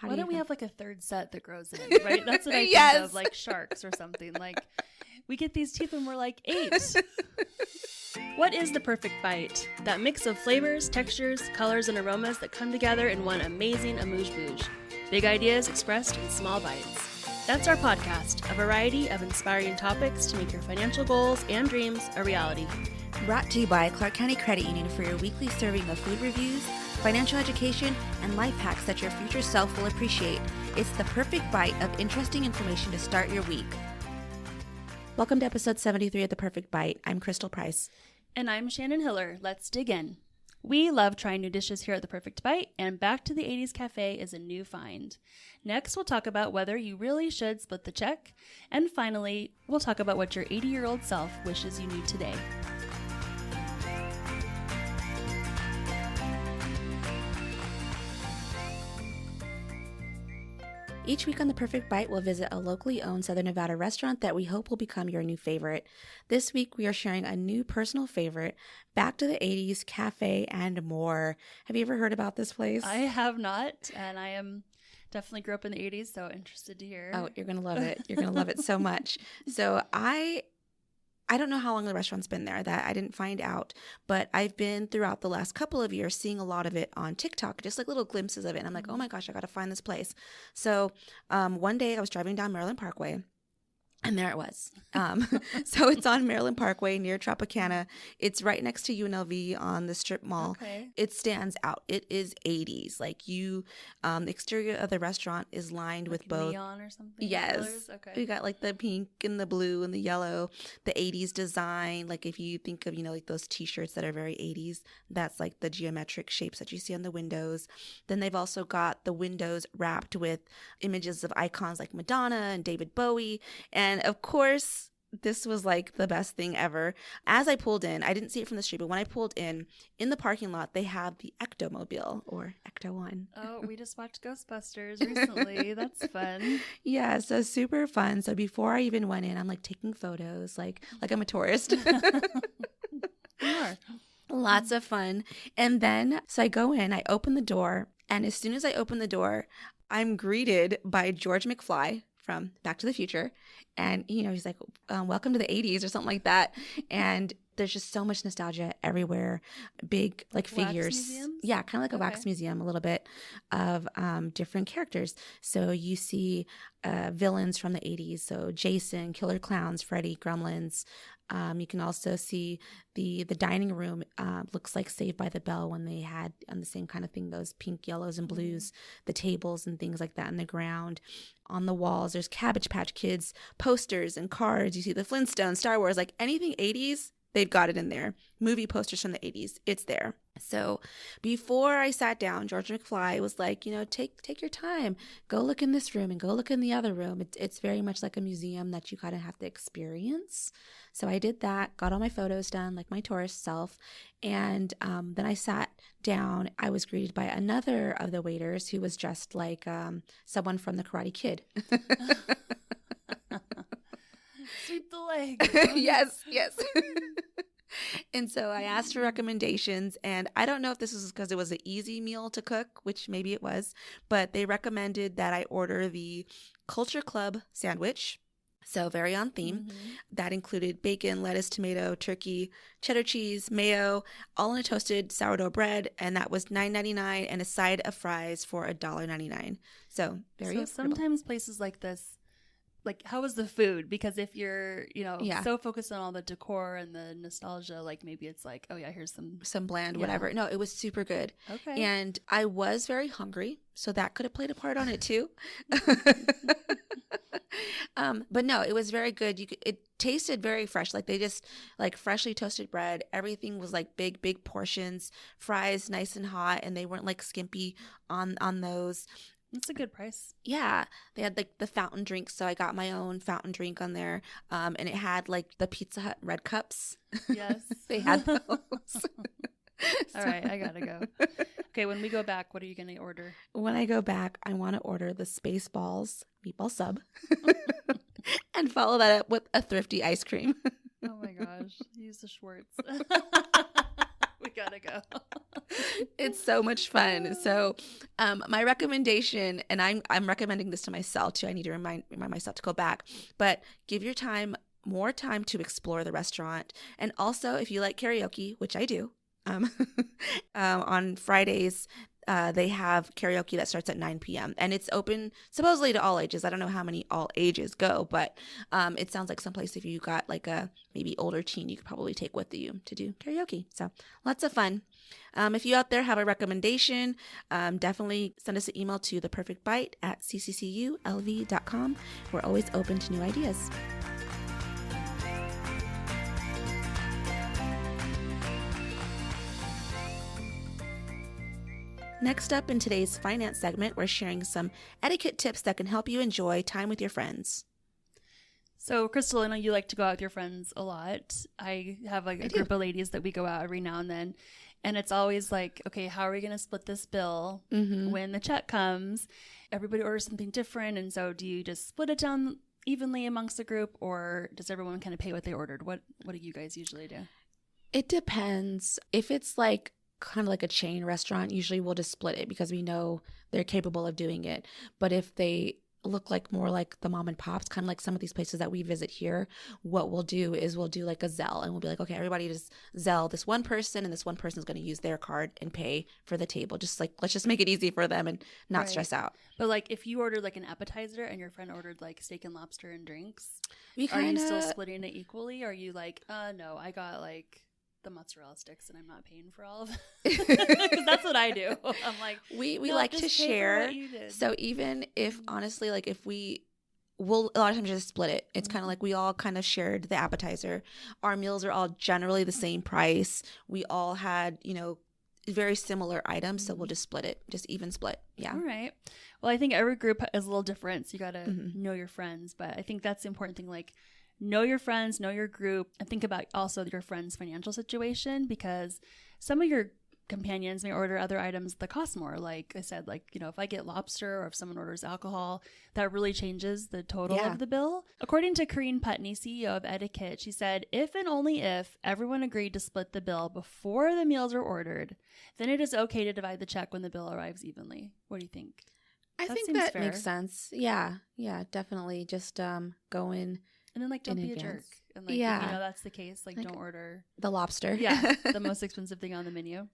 Why don't we have like a third set that grows in, right? That's what I think Yes. of, like sharks or something. Like we get these teeth when we're like 8. What is the perfect bite? That mix of flavors, textures, colors, and aromas that come together in one amazing amuse-bouche. Big ideas expressed in small bites. That's our podcast, a variety of inspiring topics to make your financial goals and dreams a reality. Brought to you by Clark County Credit Union for your weekly serving of food reviews, financial education, and life hacks that your future self will appreciate. It's the perfect bite of interesting information to start your week. Welcome to episode 73 of The Perfect Bite. I'm Crystal Price. And I'm Shannon Hiller. Let's dig in. We love trying new dishes here at The Perfect Bite, and Back to the 80s Cafe is a new find. Next, we'll talk about whether you really should split the check. And finally, we'll talk about what your 80-year-old self wishes you knew today. Each week on The Perfect Bite, we'll visit a locally owned Southern Nevada restaurant that we hope will become your new favorite. This week, we are sharing a new personal favorite, Back to the 80s Cafe and More. Have you ever heard about this place? I have not, and I am definitely grew up in the 80s, so interested to hear. Oh, you're going to love it. You're going to love it so much. So I don't know how long the restaurant's been there. That I didn't find out, but I've been throughout the last couple of years seeing a lot of it on TikTok, just like little glimpses of it. And I'm like, oh my gosh, I got to find this place. So one day I was driving down Maryland Parkway. And there it was. So it's on Maryland Parkway near Tropicana. It's right next to UNLV on the strip mall. Okay. It stands out. It is 80s. Like the exterior of the restaurant is lined Like with both. neon or something? Yes. Colors? Okay. We got like the pink and the blue and the yellow, the 80s design. Like if you think of, like those t-shirts that are very 80s, that's like the geometric shapes that you see on the windows. Then they've also got the windows wrapped with images of icons like Madonna and David Bowie. And of course, this was like the best thing ever. As I pulled in, I didn't see it from the street, but when I pulled in the parking lot, they have the Ectomobile or Ecto One. Oh, we just watched Ghostbusters recently. That's fun. Yeah, so super fun. So before I even went in, I'm like taking photos, like I'm a tourist. You are. Lots of fun. And then, so I go in, I open the door, and as soon as I open the door, I'm greeted by George McFly from Back to the Future. And, he's like, welcome to the 80s or something like that. And there's just so much nostalgia everywhere. Big, like, figures. Wax museums? Yeah, kind of like a wax Okay. museum, a little bit of different characters. So you see villains from the 80s. So Jason, Killer Clowns, Freddy, Gremlins. You can also see the dining room looks like Saved by the Bell when they had on the same kind of thing, those pink, yellows, and blues, the tables and things like that in the ground. On the walls, there's Cabbage Patch Kids, posters and cards. You see the Flintstones, Star Wars, like anything 80s, they've got it in there. Movie posters from the 80s, it's there. So before I sat down, George McFly was like, take your time. Go look in this room and go look in the other room. It's very much like a museum that you kind of have to experience. So I did that, got all my photos done like my tourist self. And then I sat down. I was greeted by another of the waiters who was dressed like someone from the Karate Kid. Sweep the leg. Yes. And so I asked for recommendations, and I don't know if this was because it was an easy meal to cook, which maybe it was, but they recommended that I order the Culture Club sandwich. So very on theme. Mm-hmm. That included bacon, lettuce, tomato, turkey, cheddar cheese, mayo, all in a toasted sourdough bread, and that was $9.99 and a side of fries for $1.99. So very So affordable. sometimes places like this, like, how was the food? Because if you're, Yeah. so focused on all the decor and the nostalgia, like maybe it's like, oh yeah, here's some. Bland, Yeah. whatever. No, it was super good. Okay. And I was very hungry, so that could have played a part on it too. But no, it was very good. It tasted very fresh. Like they just like freshly toasted bread. Everything was like big portions, fries nice and hot, and they weren't like skimpy on those. It's a good price. Yeah, they had like the fountain drinks, so I got my own fountain drink on there, and it had like the Pizza Hut red cups. Yes. They had those. All right, I gotta go. Okay, when we go back, what are you gonna order? When I go back, I want to order the Spaceballs meatball sub and follow that up with a Thrifty ice cream. Oh my gosh, use the Schwartz. We gotta go. It's so much fun. So my recommendation, and I'm recommending this to myself too. I need to remind myself to go back, but give your time more time to explore the restaurant. And also, if you like karaoke, which I do, on Fridays, they have karaoke that starts at 9 p.m. and it's open supposedly to all ages. I don't know how many all ages go, but it sounds like someplace if you got like a maybe older teen, you could probably take with you to do karaoke. So lots of fun. If you out there have a recommendation, definitely send us an email to theperfectbite@ccculv.com. We're always open to new ideas. Next up in today's finance segment, we're sharing some etiquette tips that can help you enjoy time with your friends. So, Crystal, I know you like to go out with your friends a lot. I have like a group of ladies that we go out every now and then. And it's always like, okay, how are we going to split this bill when the check comes? Everybody orders something different. And so do you just split it down evenly amongst the group, or does everyone kind of pay what they ordered? What do you guys usually do? It depends. If it's like kind of like a chain restaurant, usually we'll just split it because we know they're capable of doing it. But if they look like more like the mom and pops, kind of like some of these places that we visit here, what we'll do is we'll do like a Zelle, and we'll be like, okay, everybody just Zelle this one person, and this one person is going to use their card and pay for the table. Just like, let's just make it easy for them and not stress out. But like if you ordered like an appetizer and your friend ordered like steak and lobster and drinks, are you still splitting it equally? Or are you like, no, I got like the mozzarella sticks and I'm not paying for all of it? Because that's what I do. I'm like, we like to share. So even if honestly, like if we'll a lot of times just split it. It's kind of like we all kind of shared the appetizer. Our meals are all generally the same price. We all had, very similar items. So we'll just split it, just even split. Yeah. All right. Well, I think every group is a little different. So you got to know your friends. But I think that's the important thing. Like, know your friends, know your group, and think about also your friend's financial situation, because some of your companions may order other items that cost more. Like I said, like, if I get lobster or if someone orders alcohol, that really changes the total of the bill. According to Corinne Putney, CEO of Etiquette, she said, if and only if everyone agreed to split the bill before the meals are ordered, then it is okay to divide the check when the bill arrives evenly. What do you think? I think that makes sense. Yeah, definitely. Just go in. And then, like, don't be a jerk. And, like, that's the case. Like, don't order the lobster. Yeah, the most expensive thing on the menu.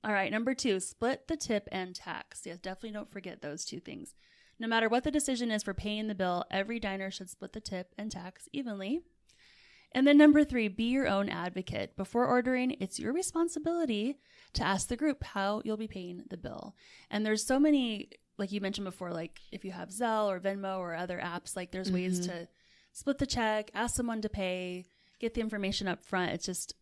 All right, number 2, split the tip and tax. Yes, definitely don't forget those two things. No matter what the decision is for paying the bill, every diner should split the tip and tax evenly. And then number 3, be your own advocate. Before ordering, it's your responsibility to ask the group how you'll be paying the bill. And there's so many, like you mentioned before, like if you have Zelle or Venmo or other apps, like there's ways to split the check, ask someone to pay, get the information up front. It's just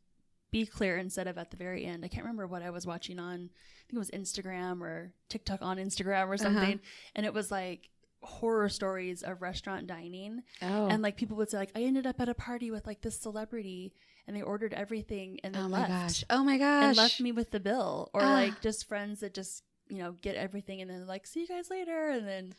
be clear instead of at the very end. I can't remember what I was watching on, I think it was Instagram or TikTok on Instagram or something. And it was like horror stories of restaurant dining. And like people would say like, I ended up at a party with like this celebrity and they ordered everything and then left. Oh my gosh. And left me with the bill. Or like just friends that just, get everything and then like, see you guys later. And then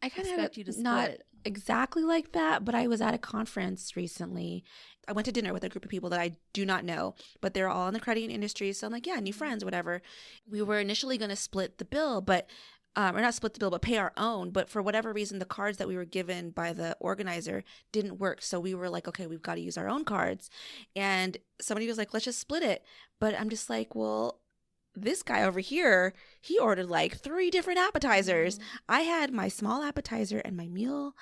I kind of have you to not exactly like that, but I was at a conference recently. I went to dinner with a group of people that I do not know, but they're all in the credit industry. So I'm like, yeah, new friends, whatever. We were initially going to split the bill, but or not split the bill, but pay our own. But for whatever reason, the cards that we were given by the organizer didn't work. So we were like, okay, we've got to use our own cards. And somebody was like, let's just split it. But I'm just like, well, this guy over here, he ordered like 3 different appetizers. I had my small appetizer and my meal.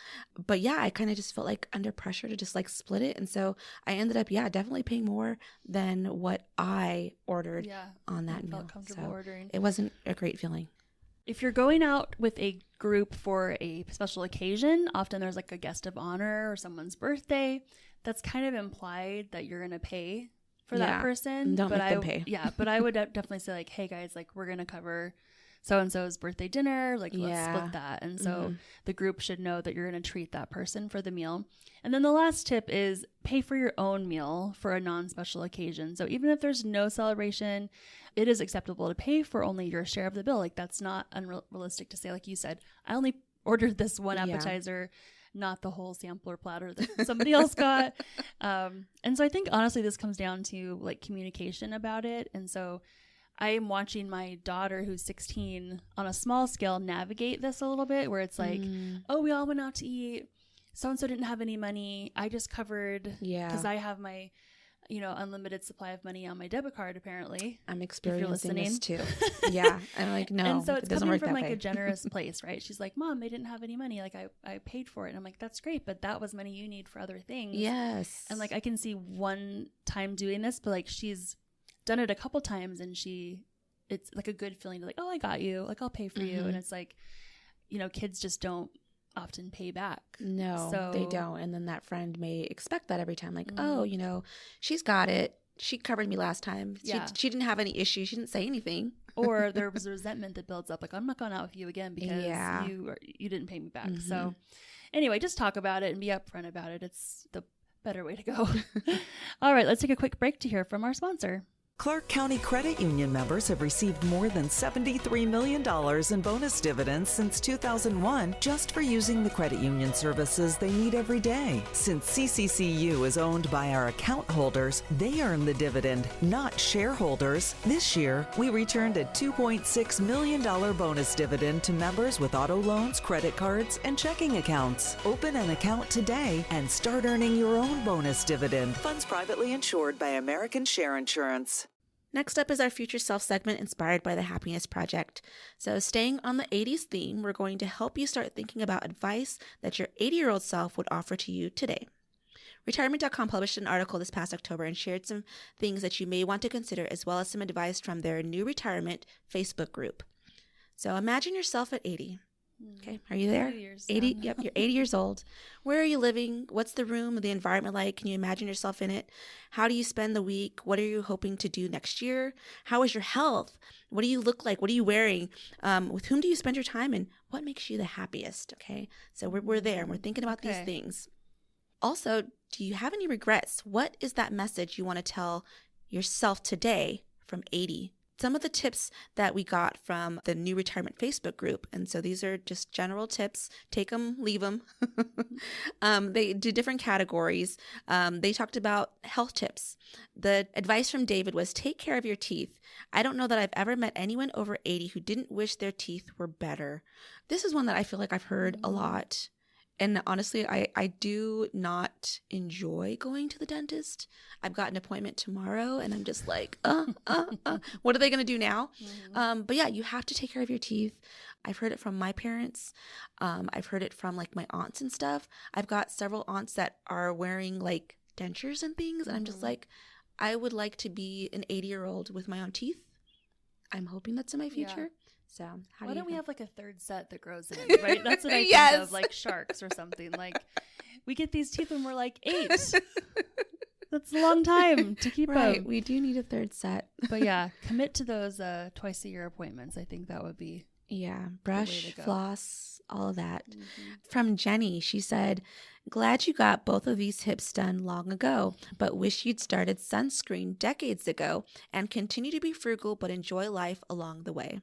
But yeah, I kind of just felt like under pressure to just like split it. And so I ended up, definitely paying more than what I ordered on that meal. Felt comfortable ordering. It wasn't a great feeling. If you're going out with a group for a special occasion, often there's like a guest of honor or someone's birthday. That's kind of implied that you're going to pay for that person. Don't make them pay. Yeah, but I would definitely say like, hey guys, like we're going to cover so-and-so's birthday dinner. Like let's split that. And so the group should know that you're going to treat that person for the meal. And then the last tip is pay for your own meal for a non-special occasion. So even if there's no celebration, it is acceptable to pay for only your share of the bill. Like that's not unrealistic to say, like you said, I only ordered this one appetizer not the whole sampler platter that somebody else got. And so I think honestly this comes down to like communication about it. And so I am watching my daughter, who's 16, on a small scale navigate this a little bit, where it's like, oh, we all went out to eat. So-and-so didn't have any money. I just covered because I have my, unlimited supply of money on my debit card, apparently. I'm experiencing this too. Yeah. I'm like, no, and so it it's doesn't coming work from that like way. a generous place, right? She's like, Mom, they didn't have any money. Like I paid for it. And I'm like, that's great. But that was money you need for other things. Yes. And like, I can see one time doing this, but like she's done it a couple times and it's like a good feeling to like, oh, I got you. Like I'll pay for you. And it's like, kids just don't often pay back. No, so, they don't. And then that friend may expect that every time. Like, oh, she's got it. She covered me last time. She didn't have any issues. She didn't say anything. Or there was a resentment that builds up. Like, I'm not going out with you again because you didn't pay me back. So anyway, just talk about it and be upfront about it. It's the better way to go. All right, let's take a quick break to hear from our sponsor. Clark County Credit Union members have received more than $73 million in bonus dividends since 2001 just for using the credit union services they need every day. Since CCCU is owned by our account holders, they earn the dividend, not shareholders. This year, we returned a $2.6 million bonus dividend to members with auto loans, credit cards, and checking accounts. Open an account today and start earning your own bonus dividend. Funds privately insured by American Share Insurance. Next up is our Future Self segment inspired by the Happiness Project. So staying on the 80s theme, we're going to help you start thinking about advice that your 80-year-old self would offer to you today. Retirement.com published an article this past October and shared some things that you may want to consider, as well as some advice from their new retirement Facebook group. So imagine yourself at 80. Okay, are you there? 80. Yep, you're 80 years old. Where are you living? What's the room, the environment like? Can you imagine yourself in it? How do you spend the week? What are you hoping to do next year? How is your health? What do you look like? What are you wearing? With whom do you spend your time? And what makes you the happiest? Okay, so we're there and we're thinking about these things. Also, do you have any regrets? What is that message you want to tell yourself today from 80? Some of the tips that we got from the new retirement Facebook group, and so these are just general tips. Take them, leave them. They do different categories. They talked about health tips. The advice from David was take care of your teeth. I don't know that I've ever met anyone over 80 who didn't wish their teeth were better. This is one that I feel like I've heard a lot. And honestly, I do not enjoy going to the dentist. I've got an appointment tomorrow and I'm just like, what are they going to do now? But yeah, you have to take care of your teeth. I've heard it from my parents. I've heard it from like my aunts and stuff. I've got several aunts that are wearing like dentures and things. And I'm just like, I would like to be an 80-year-old with my own teeth. I'm hoping that's in my future. Yeah. So why don't we have like a third set that grows in, right? That's what I think of, like sharks or something. Like we get these teeth when we're like 8. That's a long time to keep up. We do need a third set. But yeah, commit to those twice a year appointments. I think that would be brush, floss, all of that. From Jenny, she said, glad you got both of these tips done long ago, but wish you'd started sunscreen decades ago and continue to be frugal but enjoy life along the way.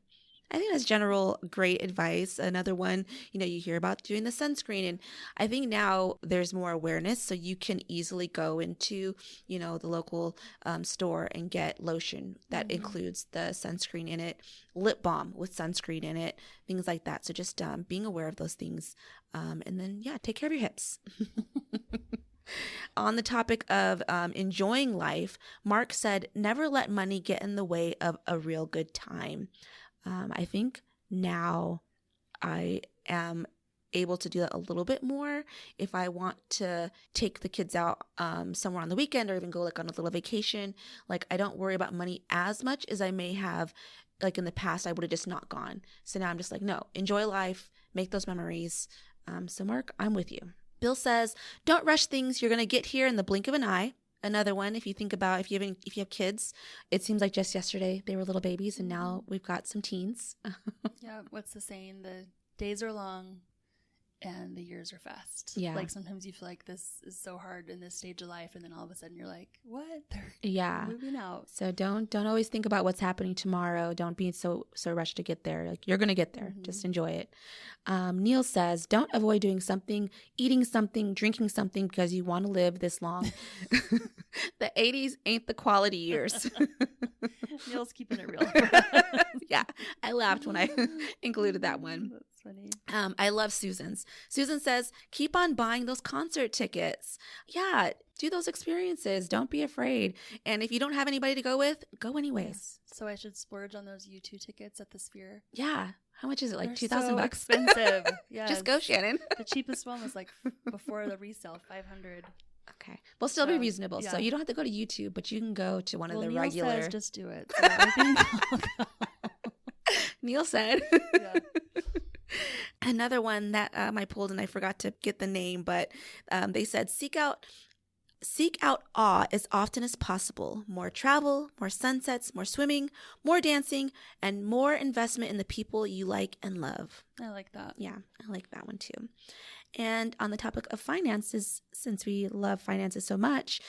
I think that's general great advice. Another one, you hear about doing the sunscreen, and I think now there's more awareness, so you can easily go into, the local store and get lotion that includes the sunscreen in it, lip balm with sunscreen in it, things like that. So just being aware of those things, and then take care of your hips. On the topic of enjoying life, Mark said, never let money get in the way of a real good time. I think now I am able to do that a little bit more. If I want to take the kids out somewhere on the weekend or even go like on a little vacation, like I don't worry about money as much as I may have like in the past. I would have just not gone. So now I'm just like, no, enjoy life, make those memories. So Mark, I'm with you. Bill says, don't rush things. You're going to get here in the blink of an eye. Another one, if you think about if you have kids, it seems like just yesterday they were little babies and now we've got some teens. Yeah, what's the saying? The days are long and the years are fast. Yeah. Like sometimes you feel like this is so hard in this stage of life, and then all of a sudden you're like, what? They're Yeah. moving out. So don't always think about what's happening tomorrow. Don't be so rushed to get there. Like, you're going to get there. Just enjoy it. Neil says, don't avoid doing something, eating something, drinking something because you want to live this long. The 80s ain't the quality years. Neil's keeping it real for us. Yeah, I laughed when I included that one. That's funny. I love Susan's. Susan says, keep on buying those concert tickets. Yeah, do those experiences. Don't be afraid. And if you don't have anybody to go with, go anyways. So I should splurge on those U2 tickets at the Sphere. Yeah. How much is it? Like They're $2,000? so expensive. Yeah. Just go, Shannon. The cheapest one was like before the resale, $500. Okay. We'll still be So, reasonable. yeah. So you don't have to go to YouTube, but you can go to one of the Neil regular. says just do it. So I think I'll go. Neil said. Yeah. Another one that I pulled, and I forgot to get the name, but they said seek out awe as often as possible. More travel, more sunsets, more swimming, more dancing, and more investment in the people you like and love. I like that. Yeah, I like that one too. And on the topic of finances, since we love finances so much,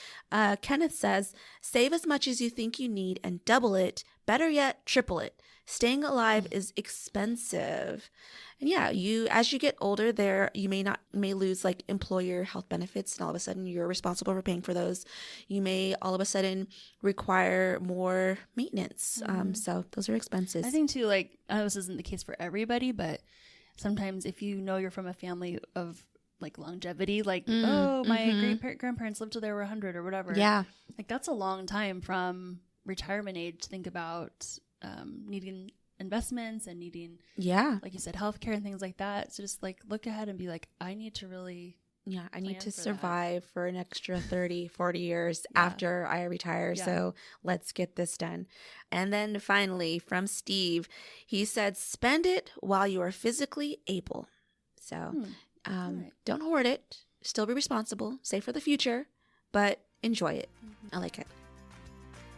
Kenneth says, save as much as you think you need and double it. Better yet, triple it. Staying alive is expensive. And yeah, as you get older, you may lose like employer health benefits, and all of a sudden you're responsible for paying for those. You may all of a sudden require more maintenance. So those are expenses. I think too, like, I know this isn't the case for everybody, but sometimes if you know you're from a family of like longevity, like, my great-grandparents lived till they were 100 or whatever. Yeah. Like that's a long time from retirement age to think about needing investments and needing, like you said, healthcare and things like that. So just like look ahead and be like, I need to really I need to for that. survive for an extra 30, 40 years after I retire. Yeah. So let's get this done. And then finally from Steve, he said, spend it while you are physically able. So right. don't hoard it. Still be responsible. Save for the future, but enjoy it. I like it.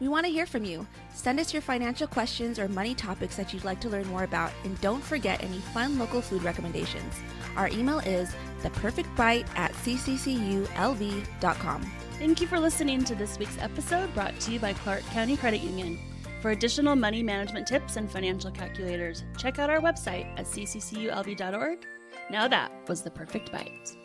We want to hear from you. Send us your financial questions or money topics that you'd like to learn more about, and don't forget any fun local food recommendations. Our email is theperfectbite@ccculv.com. Thank you for listening to this week's episode, brought to you by Clark County Credit Union. For additional money management tips and financial calculators, check out our website at ccculv.org. Now that was the perfect bite.